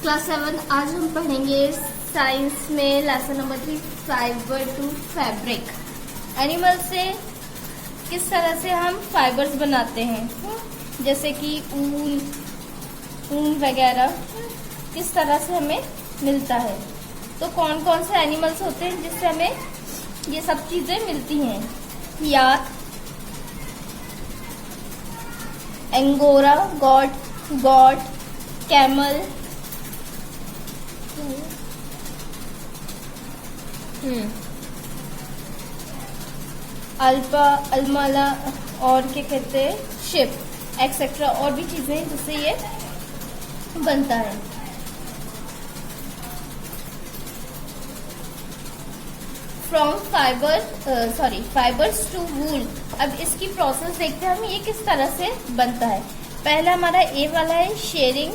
Class 7 आज हम पढ़ेंगे साइंस में lesson number 3 fibre to fabric. Animal से किस तरह से हम फाइबर्स बनाते हैं, जैसे कि ऊन वगैरह किस तरह से हमें मिलता है। तो कौन कौन से एनिमल्स होते हैं जिससे हमें ये सब चीजें मिलती हैं। याक, एंगोरा, गॉट, कैमल, अल्पा, अलमाला और क्या कहते हैं शिप एक्सेट्रा, और भी चीजें हैं जिससे ये बनता है। फ्रॉम फाइबर्स टू वूल। अब इसकी प्रोसेस देखते हैं हम ये किस तरह से बनता है। पहला हमारा ए वाला है शेयरिंग।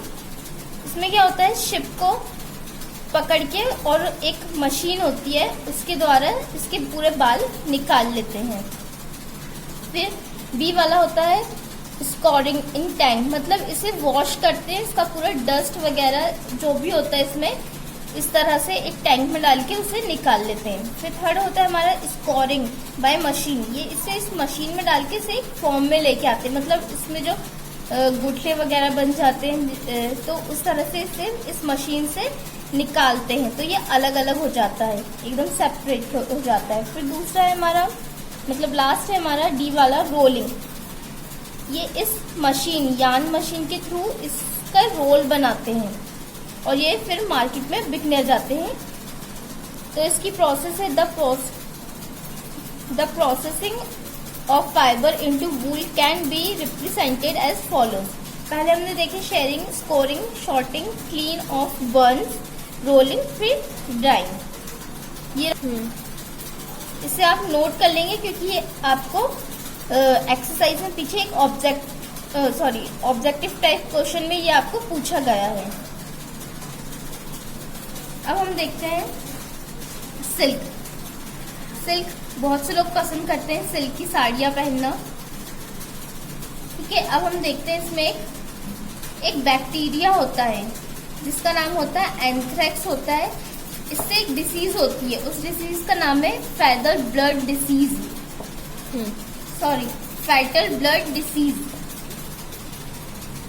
इसमें क्या होता है, शिप को पकड़ के और एक मशीन होती है उसके द्वारा इसके पूरे बाल निकाल लेते हैं। फिर बी वाला होता है स्कोरिंग इन टैंक, मतलब इसे वॉश करते हैं, इसका पूरा डस्ट वगैरह जो भी होता है इसमें इस तरह से एक टैंक में डाल के उसे निकाल लेते हैं। फिर थर्ड होता है हमारा स्कोरिंग बाय मशीन। ये इसे इस मशीन में डाल के इसे एक फॉर्म में लेके आते हैं, मतलब इसमें जो गुठले वगैरह बन जाते हैं तो उस तरह से इसे इस मशीन से निकालते हैं, तो ये अलग अलग हो जाता है, एकदम सेपरेट हो जाता है। फिर दूसरा है हमारा, मतलब लास्ट है हमारा डी वाला रोलिंग। ये इस मशीन यान मशीन के थ्रू इसका रोल बनाते हैं और ये फिर मार्केट में बिकने जाते हैं। तो इसकी प्रोसेस है the processing of fibre into wool can be represented as follows. पहले हमने देखे shearing, scouring, sorting, clean off, burrs, rolling, फिर ड्राइंग। ये इसे आप नोट कर लेंगे क्योंकि ये आपको एक्सरसाइज में पीछे एक ऑब्जेक्टिव टाइप क्वेश्चन में ये आपको पूछा गया है। अब हम देखते हैं सिल्क। बहुत से लोग पसंद करते हैं सिल्क की साड़ियां पहनना। ठीक है, अब हम देखते हैं इसमें एक बैक्टीरिया होता है जिसका नाम होता है एंथ्रेक्स होता है। इससे एक डिसीज होती है, उस डिसीज का नाम है फैटल ब्लड डिसीज।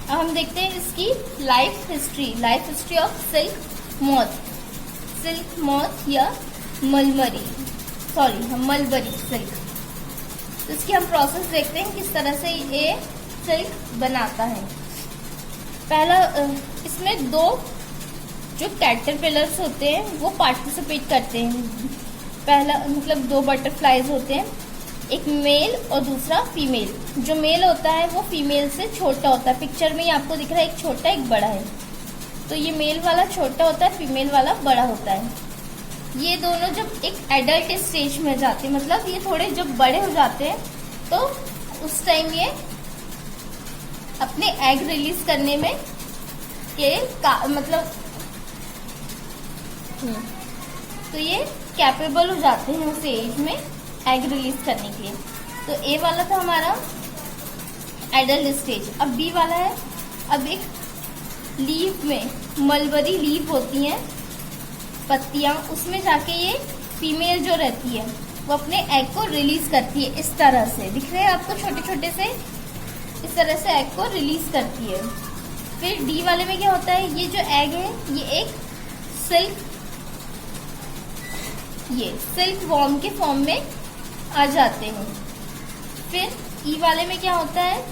अब हम देखते हैं इसकी life history of silk moth या मलबरी सिल्क। तो इसकी हम प्रोसेस देखते हैं किस तरह से ये सिल्क बनाता है। पहला इसमें दो जो कैटरपिलर्स होते हैं वो पार्टिसिपेट करते हैं। पहला मतलब दो बटरफ्लाईज होते हैं, एक मेल और दूसरा फीमेल। जो मेल होता है वो फीमेल से छोटा होता है, पिक्चर में ही आपको दिख रहा है, एक छोटा एक बड़ा है। तो ये मेल वाला छोटा होता है, फीमेल वाला बड़ा होता है। ये दोनों जब एक एडल्ट स्टेज में जाते हैं, मतलब ये थोड़े जब बड़े हो जाते हैं तो उस टाइम ये अपने एग रिलीज करने में तो ये कैपेबल हो जाते हैं उस एज में एग रिलीज करने के लिए। तो ए वाला था हमारा एडल्ट स्टेज। अब बी वाला है, अब एक लीफ में मलबरी लीफ होती हैं पत्तियां, उसमें जाके ये फीमेल जो रहती है वो अपने एग को रिलीज करती है। इस तरह से दिख रहे हैं आपको, छोटे छोटे से इस तरह से एग को रिलीज करती है। फिर डी वाले में क्या होता है, ये जो एग है ये एक सिल्क वॉर्म के फॉर्म में आ जाते हैं। फिर ई वाले में क्या होता है,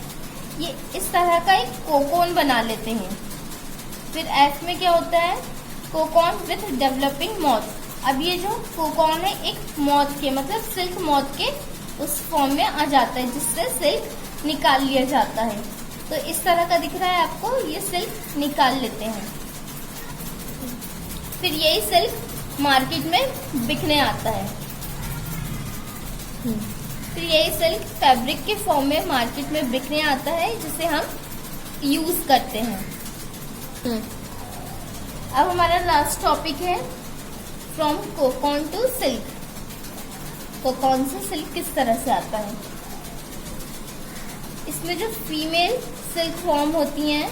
ये इस तरह का एक कोकोन बना लेते हैं। फिर एफ में क्या होता है, कोकोन विथ डेवलपिंग मॉथ। अब ये जो कोकोन है एक मॉथ के, मतलब सिल्क मॉथ के उस फॉर्म में आ जाता है जिससे सिल्क निकाल लिया जाता है। तो इस तरह का दिख रहा है आपको, ये सिल्क निकाल लेते हैं। फिर यही सिल्क मार्केट में बिकने आता है। फिर यही सिल्क फैब्रिक के फॉर्म में मार्केट में बिकने आता है जिसे हम यूज करते हैं। अब हमारा लास्ट टॉपिक है from cocoon to silk. Cocoon से सिल्क किस तरह से आता है। इसमें जो फीमेल सिल्क फॉर्म होती हैं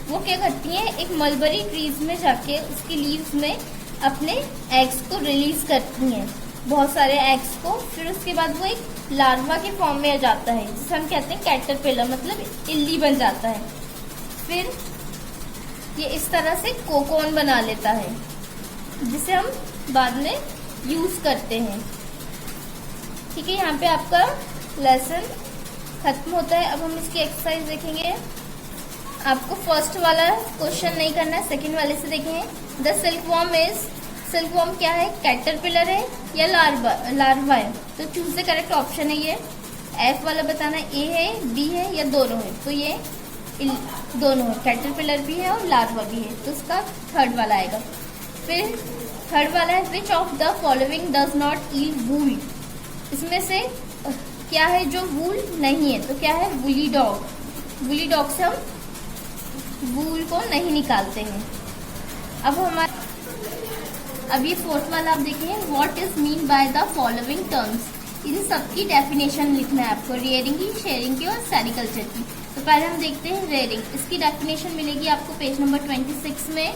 वो क्या करती हैं, एक मलबरी ट्रीज में जाके उसकी लीव्स में अपने एग्स को रिलीज करती हैं, बहुत सारे एग्स को। फिर उसके बाद वो एक लार्वा के फॉर्म में आ जाता है, जिसे हम कहते हैं कैटरपिलर, मतलब इल्ली बन जाता है। फिर ये इस तरह से कोकोन बना लेता है, जिसे हम बाद में यूज करते हैं। ठीक है, यहाँ पे आपका लेसन खत्म होता है। अब हम इसकी एक्सरसाइज देखेंगे। आपको फर्स्ट वाला क्वेश्चन नहीं करना है, सेकंड वाले से देखेंगे। द सिल्कवॉर्म इज, सिल्कवॉर्म क्या है, कैटरपिलर है या लार्वा है? तो चूज द करेक्ट ऑप्शन है ये। एफ वाला बताना, ए है, बी है या दोनों है? तो ये दोनों है, कैटरपिलर भी है और लार्वा भी है, तो उसका थर्ड वाला आएगा। फिर थर्ड वाला है, which of the following does not yield wool? इसमें से क्या है जो वूल नहीं है? तो क्या है, वूली डॉग। वूली डॉग से हम वूल को नहीं निकालते हैं। अब ये फोर्थ वाला आप देखिए, what is mean by the following terms? इन सबकी डेफिनेशन लिखना है आपको, रेयरिंग की, शेयरिंग की और सेरिकल्चर की। तो पहले हम देखते हैं रेयरिंग। इसकी डेफिनेशन मिलेगी आपको पेज नंबर 26 में।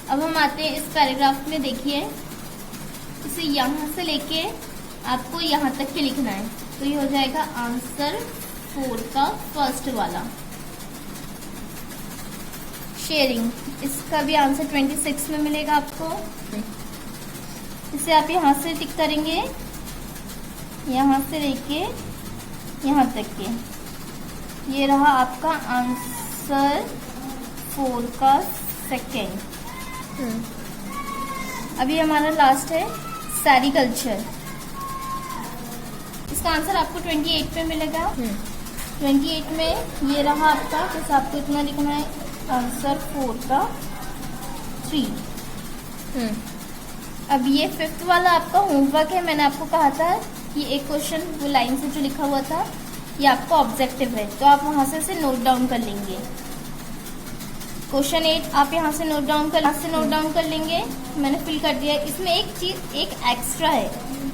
अब हम आते हैं इस पैराग्राफ में, देखिए इसे यहाँ से लेके आपको यहाँ तक के लिखना है। तो ये हो जाएगा आंसर 4 का फर्स्ट वाला, शेयरिंग। इसका भी आंसर 26 में मिलेगा आपको। इसे आप यहाँ से टिक करेंगे, यहाँ से लेके यहाँ तक के। ये रहा आपका आंसर 4 का सेकेंड। अभी हमारा लास्ट है सेरिकल्चर। इसका आंसर आपको 28 में मिलेगा। 28 में ये रहा आपका, तो आपको इतना लिखना है, आंसर 4 का 3। अब ये फिफ्थ वाला आपका होमवर्क है। मैंने आपको कहा था कि एक क्वेश्चन वो लाइन से जो लिखा हुआ था, ये आपका ऑब्जेक्टिव है, तो आप वहां से इसे नोट डाउन कर लेंगे। क्वेश्चन 8 आप यहाँ से नोट डाउन कर लेंगे। मैंने फिल कर दिया। इसमें एक चीज एक एक्स्ट्रा है,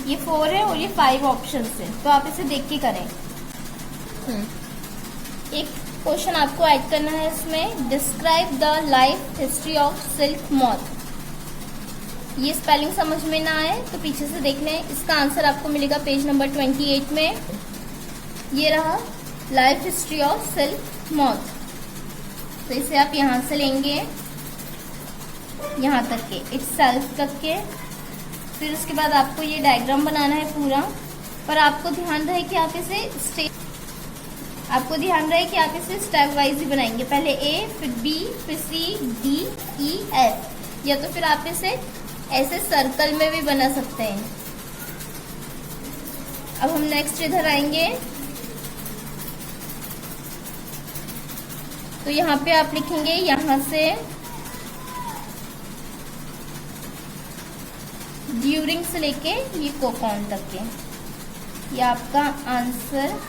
ये 4 है और ये 5 ऑप्शन है, तो आप इसे देख के करें। एक क्वेश्चन आपको ऐड करना है इसमें, describe the life history of silk moth. ये स्पेलिंग समझ में ना आए तो पीछे से देख लें। इसका आंसर आपको मिलेगा पेज नंबर 28 में। ये रहा life history of silk moth. तो इसे आप यहाँ से लेंगे, यहाँ तक के, इट्स सेल्फ तक के। फिर उसके बाद आपको ये डायग्राम बनाना है पूरा, पर आपको ध्यान रहे कि आप इसे स्टेप वाइज ही बनाएंगे। पहले ए, फिर बी, फिर सी, डी, ई, एफ, या तो फिर आप इसे ऐसे सर्कल में भी बना सकते हैं। अब हम नेक्स्ट इधर आएंगे, तो यहाँ पे आप लिखेंगे यहाँ से ड्यूरिंग से लेके ये कोकॉन तक के। ये आपका आंसर,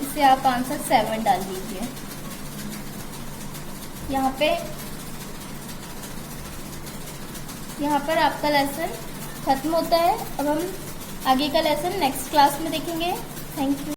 इसे आप आंसर 7 डाल दीजिए। यहाँ पर आपका लेसन खत्म होता है। अब हम आगे का लेसन नेक्स्ट क्लास में देखेंगे। Thank you.